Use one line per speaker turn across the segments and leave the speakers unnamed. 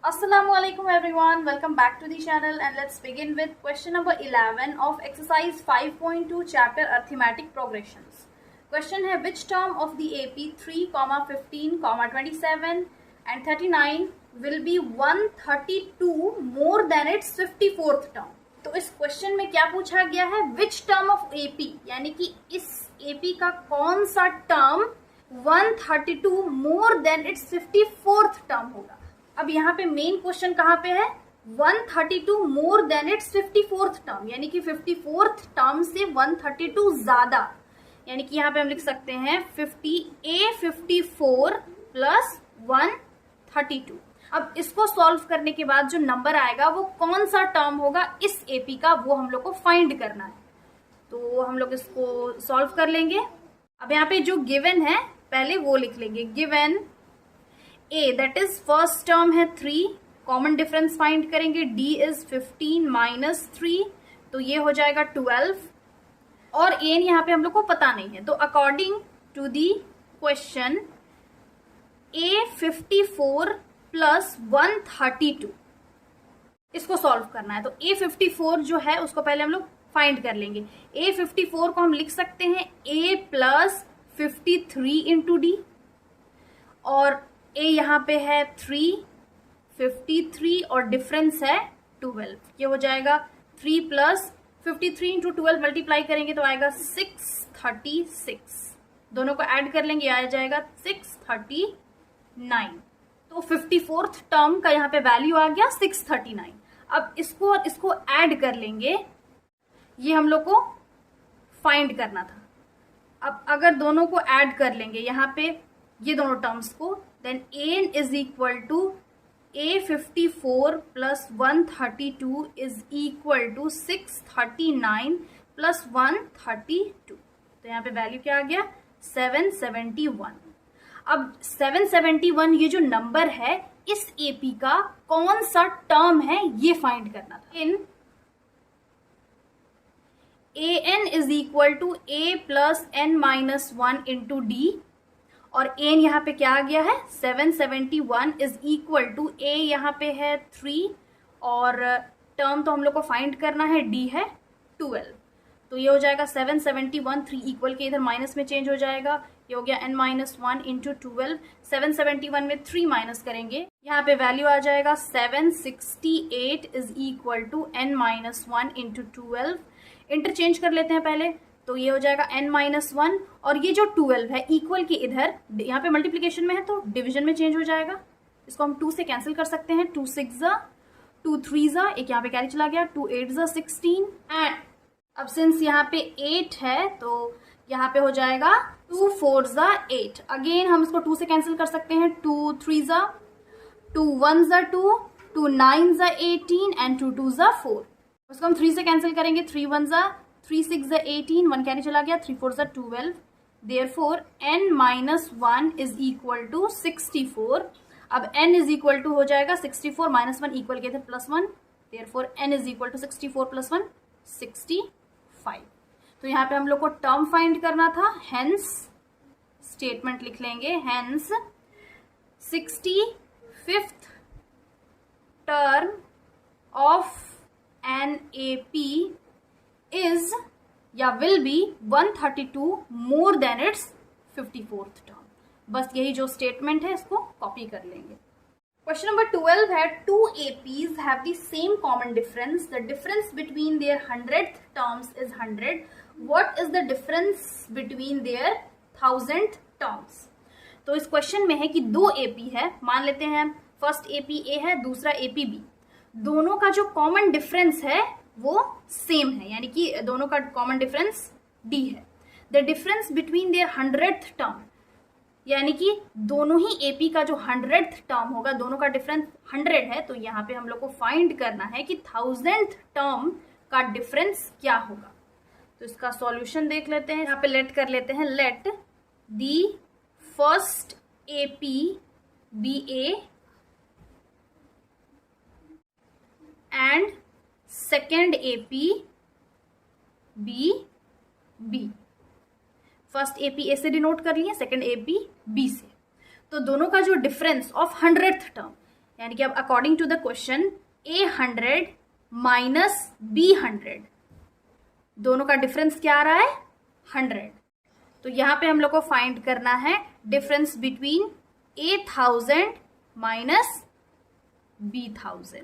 Assalamualaikum everyone, welcome back to the channel and let's begin with question number 11 of exercise 5.2 chapter arithmetic progressions. Question है which term of the AP 3, 15, 27 and 39 will be 132 more than its 54th term. तो इस question में क्या पूछा गया है, which term of AP यानी कि इस AP का कौन सा term 132 more than its 54th term होगा। अब यहाँ पे मेन क्वेश्चन कहाँ पे है, 132 more than its 54th term यानी कि 54th टर्म से 132 ज्यादा, यानी कि यहाँ पे हम लिख सकते हैं 54 प्लस 132। अब इसको सॉल्व करने के बाद जो नंबर आएगा वो कौन सा टर्म होगा इस एपी का, वो हम लोग को फाइंड करना है। तो हम लोग इसको सॉल्व कर लेंगे। अब यहाँ पे जो गिवन है पहले वो लिख लेंगे। Given A that is first term है 3, कॉमन डिफरेंस फाइंड करेंगे। डी इज 15 माइनस 3, तो ये हो जाएगा 12 और एन यहाँ पे हम लोग को पता नहीं है। तो according to the question a 54 plus 132 इसको सॉल्व करना है। तो ए 54 जो है उसको पहले हम लोग फाइंड कर लेंगे। ए 54 को हम लिख सकते हैं ए प्लस 53 इंटू डी, और ए यहाँ पे है 3, 53 और डिफरेंस है 12। ये हो जाएगा 3 प्लस 53 इंटू 12 मल्टीप्लाई करेंगे तो आएगा 636। दोनों को ऐड कर लेंगे, आ जाएगा 639। तो 54th टर्म का यहाँ पे वैल्यू आ गया 639। अब इसको और इसको ऐड कर लेंगे, ये हम लोग को फाइंड करना था। अब अगर दोनों को ऐड कर लेंगे यहाँ पे ये दोनों टर्म्स को, then n is equal to a 54 plus 132 is equal to 639 plus 132। तो यहाँ पे वैल्यू क्या आ गया 771। अब 771 ये जो नंबर है इस एपी का कौन सा टर्म है ये फाइंड करना था। In a n is equal to a plus n minus 1 into d, और एन यहाँ पे क्या आ गया है 771 इज इक्वल टू ए यहाँ पे है 3 और टर्म तो हम लोग को फाइंड करना है डी है 12। तो ये हो जाएगा 771, 3 इक्वल के इधर माइनस में चेंज हो जाएगा, ये हो गया n माइनस 1 इंटू 12। 771 में 3 माइनस करेंगे, यहाँ पे वैल्यू आ जाएगा 768 is equal to n minus 1 into 12। Interchange कर लेते हैं पहले, तो ये हो जाएगा n माइनस 1 और ये जो 12 है इक्वल के इधर यहाँ पे मल्टीप्लीकेशन में है तो डिवीजन में चेंज हो जाएगा। इसको हम 2 से कैंसिल कर सकते हैं, 2 6 जा 2 3 जा, एक यहाँ पे कैरी चला गया, 2 8 जा 16 एंड अब सिंस यहाँ पे 8 है तो यहाँ पे हो जाएगा 2 4 जा 8। अगेन हम इसको 2 से कैंसिल कर सकते हैं, 2 3 जा 2 1 जा 2 2 9 जा 18 एंड 2 2 जा 4। उसको हम 3 से कैंसिल करेंगे, 3 1 जा 3 6 जा 18, 1 कैरी चला गया, 3 4 जा 12। Therefore n minus 1 is equal to 64। अब n इज इक्वल टू हो जाएगा 64 माइनस 1 इक्वल के थे plus 1, therefore n is equal to 64 plus 1 65। तो यहाँ पे हम लोग को टर्म फाइंड करना था, हेंस स्टेटमेंट लिख लेंगे, hence 65th term of an AP is या will be 132 more than its 54th term. बस यही जो स्टेटमेंट है इसको कॉपी कर लेंगे। Question number 12 है two APs have the same common difference. The difference between their 100th terms is 100. What is the difference between their 1000th terms? तो इस क्वेश्चन में है कि दो AP है, मान लेते हैं फर्स्ट AP A है, दूसरा AP B। दोनों का जो कॉमन डिफरेंस है वो सेम है, यानी कि दोनों का कॉमन डिफरेंस D है। The difference between their 100th term, यानी कि दोनों ही एपी का जो 100th टर्म होगा, दोनों का डिफरेंस 100 है, तो यहाँ पे हम लोग को फाइंड करना है कि 1000th टर्म का डिफरेंस क्या होगा। तो इसका सॉल्यूशन देख लेते हैं, यहाँ पे लेट कर लेते हैं, let the first AP be a and second AP be b. First AP a से डिनोट कर लिए, सेकेंड एपी बी से। तो दोनों का जो डिफरेंस ऑफ 100th टर्म, यानी कि अब according to the question A100 minus B100, दोनों का डिफरेंस क्या आ रहा है? 100। तो यहाँ पे हम लोग को फाइंड करना है difference between A1000 minus B1000।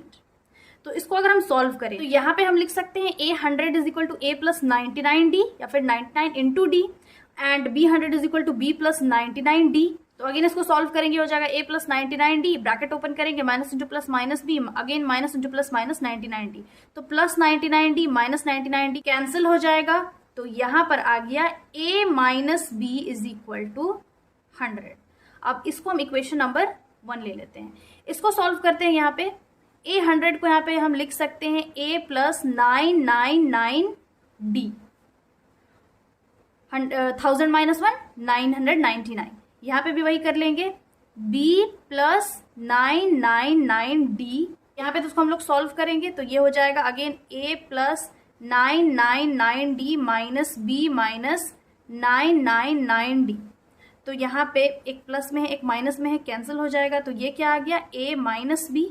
तो इसको अगर हम सॉल्व करें तो यहाँ पे हम लिख सकते हैं A100 is equal to A plus 99D या फिर 99 into D, and B100 is equal to B plus 99D। तो अगेन इसको सॉल्व करेंगे, हो जाएगा A plus 99D, bracket open करेंगे, minus into plus minus B, again minus into plus minus 99D। तो plus 99D minus 99D cancel हो जाएगा, तो यहाँ पर आ गया A minus B is equal to 100। अब इसको हम इक्वेशन नंबर 1 ले लेते हैं, इसको सॉल्व करते हैं। यहाँ पे A100 को यहाँ पे हम लिख सकते हैं A प्लस 999D, 1000 माइनस 1 999, यहाँ पे भी वही कर लेंगे B प्लस 999D, यहाँ पे तो उसको हम लोग सॉल्व करेंगे, तो ये हो जाएगा again A plus 999D minus B minus 999D। तो यहाँ पे एक प्लस में है एक माइनस में है, कैंसिल हो जाएगा, तो ये क्या आ गया? A माइनस B,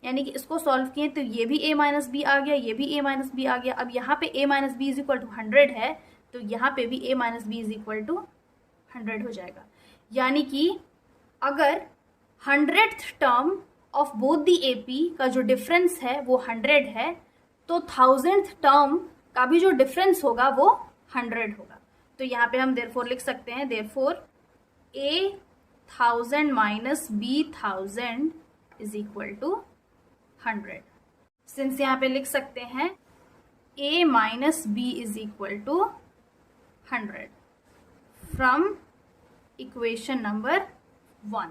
यानी कि इसको सॉल्व किए तो ये भी A माइनस बी आ गया, ये भी A माइनस बी आ गया। अब यहाँ पे A minus b is equal to 100 है, तो यहाँ पे भी A minus b is equal to 100 हो जाएगा। यानी कि अगर 100th term of both the AP का जो डिफरेंस है वो 100 है, तो 1000th टर्म का भी जो डिफरेंस होगा वो 100 होगा। तो यहाँ पे हम देयरफॉर लिख सकते हैं, therefore A1000 minus B1000 is equal to 100। Since यहाँ पे लिख सकते हैं A minus B is equal to 100 from equation number 1।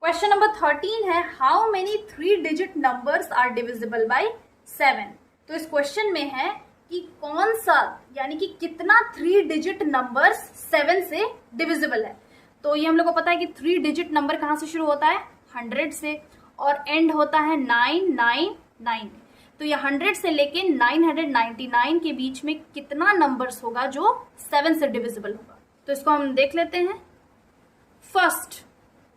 Question number 13 है, how many 3 digit numbers are divisible by 7। तो इस क्वेश्चन में है कि कौन सा, यानी कि कितना 3 डिजिट नंबर्स 7 से डिविजिबल है। तो ये हम लोग को पता है कि 3 डिजिट नंबर कहाँ से शुरू होता है? 100 से, और एंड होता है 999। तो ये 100 से लेके 999 के बीच में कितना नंबर्स होगा जो 7 से डिविजिबल होगा? तो इसको हम देख लेते हैं। फर्स्ट,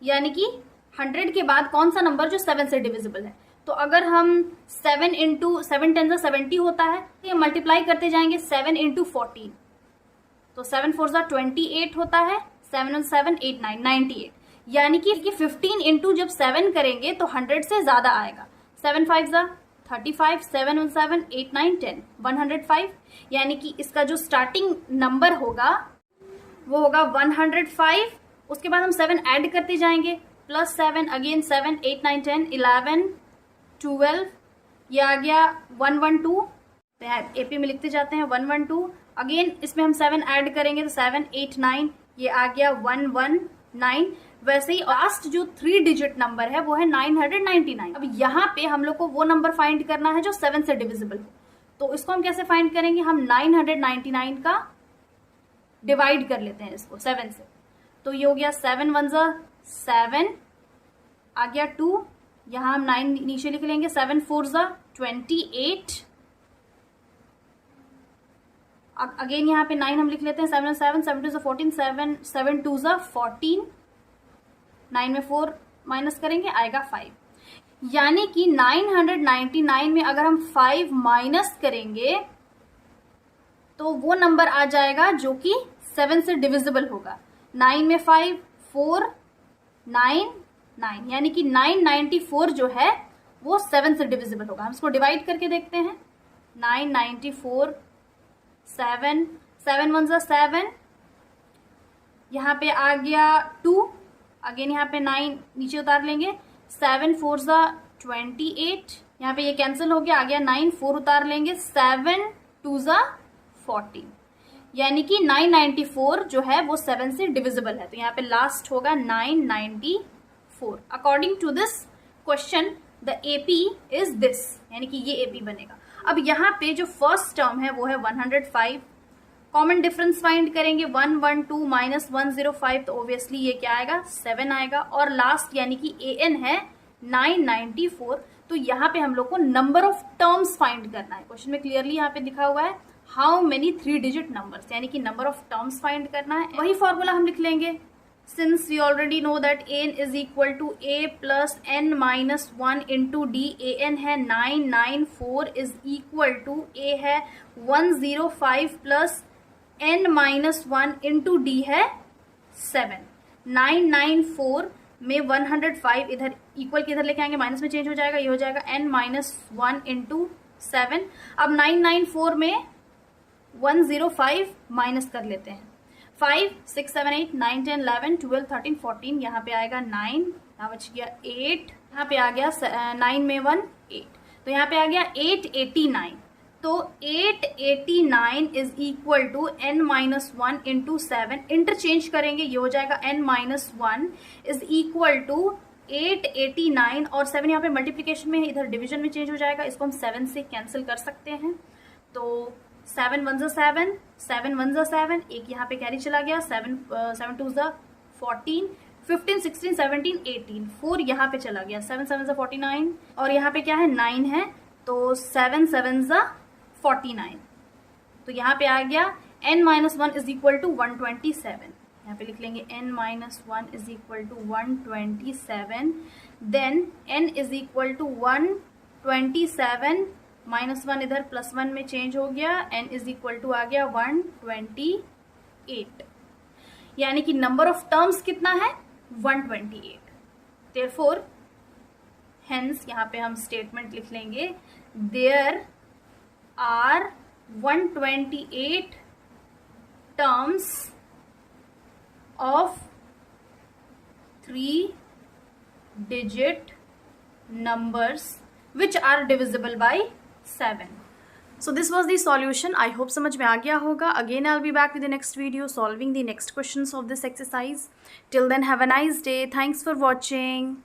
यानी कि 100 के बाद कौन सा नंबर जो 7 से डिविजिबल है? तो अगर हम 7 इंटू 7 10 70 होता है, तो ये मल्टीप्लाई करते जाएंगे 7 इंटू 14, तो 7 4 28 होता है, 7 1 7 8 9 98, यानी कि 15 इंटू जब 7 करेंगे तो 100 से ज्यादा आएगा। 7 5 35, 7 1 7 8 9 10 105, यानी कि इसका जो स्टार्टिंग नंबर होगा वो होगा 105। उसके बाद हम 7 ऐड करते जाएंगे, प्लस 7 अगेन 7 8 9 10 11 12, ये आ गया 112। तो AP में लिखते जाते हैं 112। अगेन इसमें हम 7 ऐड करेंगे तो 7 8 9, ये आ गया 119। वैसे ही लास्ट जो 3 डिजिट नंबर है वो है 999। अब यहाँ पे हम लोग को वो नंबर फाइंड करना है जो 7 से डिविजिबल हो। तो इसको हम कैसे फाइंड करेंगे? हम 999 का डिवाइड कर लेते हैं इसको 7 से। तो ये हो गया 7 1 7, आ गया 2, यहाँ हम 9 नीचे लिख लेंगे, 7 4 28, अगेन यहाँ पे 9 हम लिख लेते हैं, 7 7 7 2 14, 7 7 2 14, 9 में 4 माइनस करेंगे आएगा 5। यानी कि 999 में अगर हम 5 माइनस करेंगे तो वो नंबर आ जाएगा जो कि 7 से डिविजिबल होगा। 9 में 5 4 9 9, यानी कि 994 जो है वो 7 से डिविजिबल होगा। हम इसको डिवाइड करके देखते हैं। 994 7 7 1 7, यहाँ पे आ गया 2, अगेन यहाँ पे 9 नीचे उतार लेंगे, 7 4 28, यहाँ पे ये कैंसिल हो गया, आ गया 9 4 उतार लेंगे, 7 2 14, यानी कि 994 जो है वो 7 से डिविजिबल है। तो यहाँ पे लास्ट होगा 994। According to this question the AP is this, यानी कि ये AP बनेगा। अब यहाँ पे जो फर्स्ट टर्म है वो है 105, कॉमन डिफरेंस फाइंड करेंगे 112 माइनस 105, तो ऑब्वियसली ये क्या आएगा 7 आएगा। और लास्ट यानी कि AN है 994, तो यहाँ पे हम लोग को नंबर ऑफ टर्म्स फाइंड करना है। क्वेश्चन में क्लियरली यहाँ पे दिखा हुआ है हाउ मेनी 3 डिजिट नंबर्स, यानी कि नंबर ऑफ टर्म्स फाइंड करना है। वही फॉर्मूला हम लिख लेंगे since we already know that an is equal to a plus n minus 1 into d, an है 994 is equal to a है 105 plus n minus 1 into d है 7. 994 में 105 इधर इक्वल के इधर लेके आएंगे, माइनस में चेंज हो जाएगा, ये हो जाएगा n minus 1 into 7. अब 994 में 105 माइनस कर लेते हैं. 5, 6, 7, 8, 9, 10, 11, 12, 13, 14, यहाँ पे आएगा 9, यहाँ बच गया 8, यहाँ पे आ गया 9 में 1 8, तो यहाँ पे आ गया 889. तो 889 is equal to n minus 1 into 7. Interchange करेंगे, ये हो जाएगा n minus 1 is equal to 889 और 7 यहाँ पे मल्टीप्लीकेशन में है, इधर डिवीजन में चेंज हो जाएगा, इसको हम 7 से कैंसिल कर सकते हैं. तो 7 1 ज़ा 7, 7 1 ज़ा 7, एक यहाँ पे कैरी चला गया, 7 2 ज़ा 14, 15 16 17 18, 4 यहाँ पे चला गया, 7 7 ज़ा 49 और यहाँ पे क्या है 9 है, तो 7 7 ज़ा 49. तो यहाँ पे आ गया n minus 1 is equal to 127. यहाँ पे लिख लेंगे n minus 1 is equal to 127. Then n is equal to 127 minus 1 इधर प्लस 1 में चेंज हो गया, n इज इक्वल टू आ गया 128. यानी कि नंबर ऑफ टर्म्स कितना है 128. देयरफॉर हेंस यहाँ पे हम स्टेटमेंट लिख लेंगे, there are 128 terms of 3-digit numbers which are divisible by 7. So this was the solution. I hope समझ में आ गया होगा. Again I'll be back with the next video solving the next questions of this exercise. Till then have a nice day. Thanks for watching.